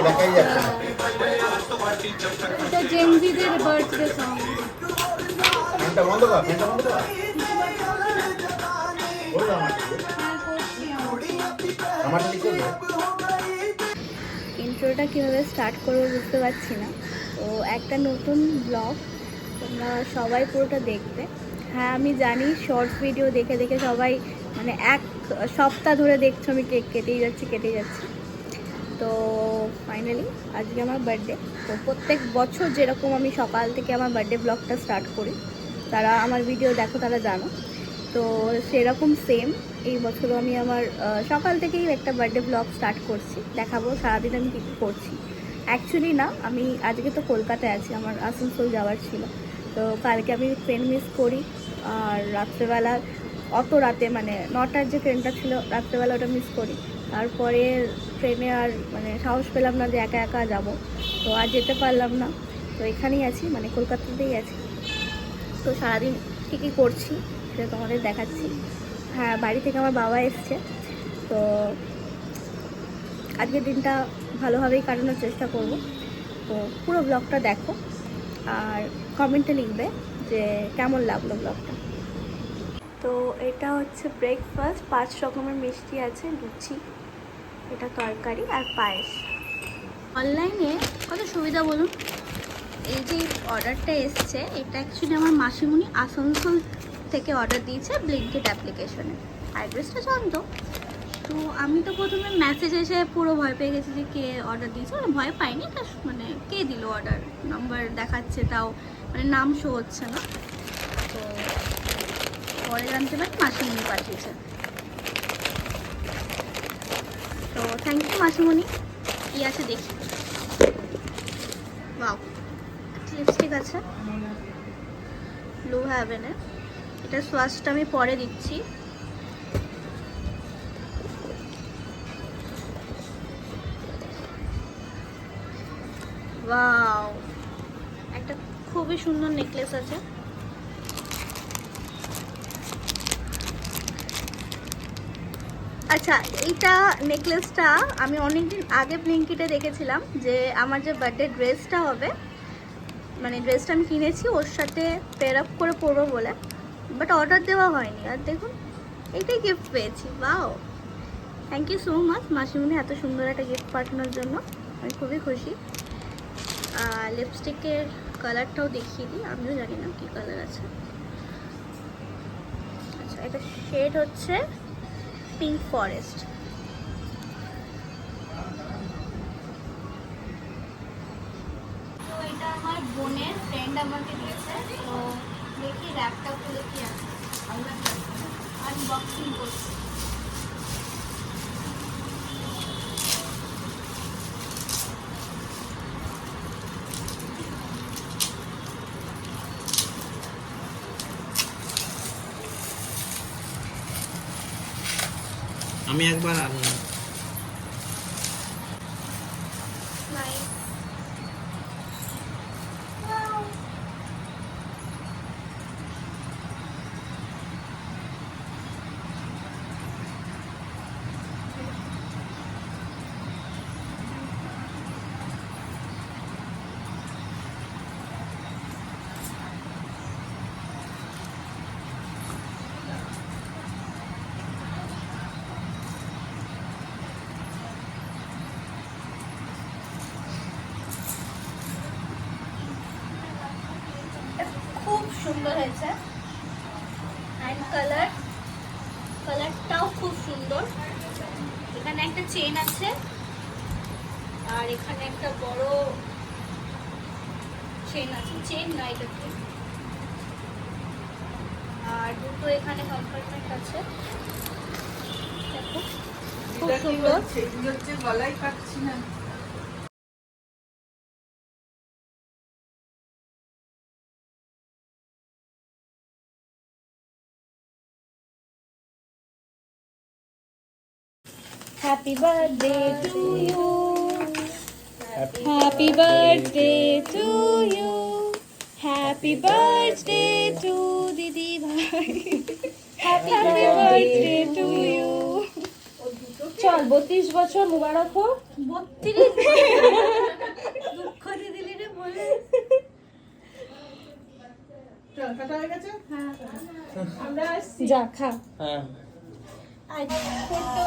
দেখাই যাচ্ছে না। এটা জেনজিদের বার্থডে সং। ফ্যানটা বন্ধ কর, ফ্যানটা বন্ধ কর। বললো আমার ঠিক করবে। ইন্ট্রোটা কীভাবে স্টার্ট করবো বুঝতে পারছি না। তো একটা নতুন ব্লগ, তোমরা সবাই পুরোটা দেখবে। হ্যাঁ আমি জানি শর্টস ভিডিও দেখে দেখে সবাই মানে এক সপ্তাহ ধরে দেখছো আমি কেক কেটেই যাচ্ছি। তো ফাইনালি আজকে আমার বার্থডে। তো প্রত্যেক বছর যেরকম আমি সকাল থেকে আমার বার্থডে ব্লগটা স্টার্ট করি, তারা আমার ভিডিও দেখো তারা জানো। তো সেরকম সেম এই বছরও আমি আমার সকাল থেকেই একটা বার্থডে ব্লগ স্টার্ট করছি, দেখাবো সারাদিন আমি কী করছি। অ্যাকচুয়ালি না, আমি আজকে তো কলকাতায় আছি, আমার আসানসোল যাওয়ার ছিল। তো কালকে আমি ট্রেন মিস করি, আর রাত্রেবেলা অত রাতে মানে 9টার যে ট্রেনটা ছিল রাত্রেবেলা ওটা মিস করি। তারপরে ট্রেনে আর মানে সাহস পেলাম না যে একা একা যাব, তো আর যেতে পারলাম না। তো এখানেই আছি, মানে কলকাতাতেই আছি। তো সারাদিন কী কী করছি সেটা তোমাদের দেখাচ্ছি। হ্যাঁ বাড়ি থেকে আমার বাবা এসছে, তো আজকের দিনটা ভালোভাবেই কাটানোর চেষ্টা করব। তো পুরো ব্লগটা দেখো আর কমেন্টে লিখবে যে কেমন লাগলো ব্লগটা। তো এটা হচ্ছে ব্রেকফাস্ট, 5 রকমের মিষ্টি আছে, লুচি, এটা তরকারি আর পায়েস। অনলাইনে কত সুবিধা বলুন। এই যে অর্ডারটা এসছে এটা অ্যাকচুয়ালি আমার মাসিমণি আসানসোল থেকে অর্ডার দিয়েছে ব্লিঙ্কিট অ্যাপ্লিকেশনে। অ্যাড্রেসটা জানতো। তো আমি তো প্রথমে মেসেজ এসে পুরো ভয় পেয়ে গেছি যে কে অর্ডার দিয়েছে। মানে ভয় পাইনি, এটা মানে কে দিল অর্ডার, নাম্বার দেখাচ্ছে তাও মানে নাম শো হচ্ছে না। তো পরে জানতে পারি মাসিমণি পাঠিয়েছে। তো থ্যাংক ইউ মাসিমণি। কী আছে দেখি। বাও, লিপস্টিক আছে ব্লু হ্যাভেনের, এটা সোয়াচটা আমি পরে দিচ্ছি। ওয়াও, একটা খুবই সুন্দর নেকলেস আছে। আচ্ছা, এইটা নেকলেসটা আমি অনেকদিন আগে ব্লিঙ্কিটে দেখেছিলাম যে আমার যে বার্থডে ড্রেসটা হবে, মানে ড্রেসটা আমি কিনেছি ওর সাথে পেয়ার আপ করে পরবো বলে, বাট অর্ডার দেওয়া হয়নি। আর দেখুন এইটাই গিফট পেয়েছি। বাও, থ্যাংক ইউ সো মাচ মাসিমণি এত সুন্দর একটা গিফট পাঠানোর জন্য, আমি খুবই খুশি। লিপস্টিকের কালারটাও দেখিয়ে দিই, আমিও জানি না কী কালার আছে। আচ্ছা, এটা শেড হচ্ছে পিঙ্ক ফরেস্ট। তো এটা আমার বোনের ফ্রেন্ড আমাকে দিয়েছে। তো দেখি র্যাপটা খুলে কি আছে, আনবক্সিং করছি। আমি একবার আনি। খুব সুন্দর হয়েছে, অ্যান্ড কালারটাও খুব সুন্দর। এখানে একটা চেন আছে, আর এখানে একটা বড় চেন আছে, চেন না এটা কি, আর দুটো এখানে কম্পার্টমেন্ট আছে। দেখো খুব সুন্দর। গলায় পাচ্ছি না। Happy birthday to you. Happy birthday to you. Happy birthday to Didi bhai. Happy birthday to you. চল 32 বছর মুবারক হোক। 32 দুঃখ দিয়ে দিলি রে বলে। চল কাটা হয়ে গেছে। হ্যাঁ আমরা যা খা। হ্যাঁ আজ ফটো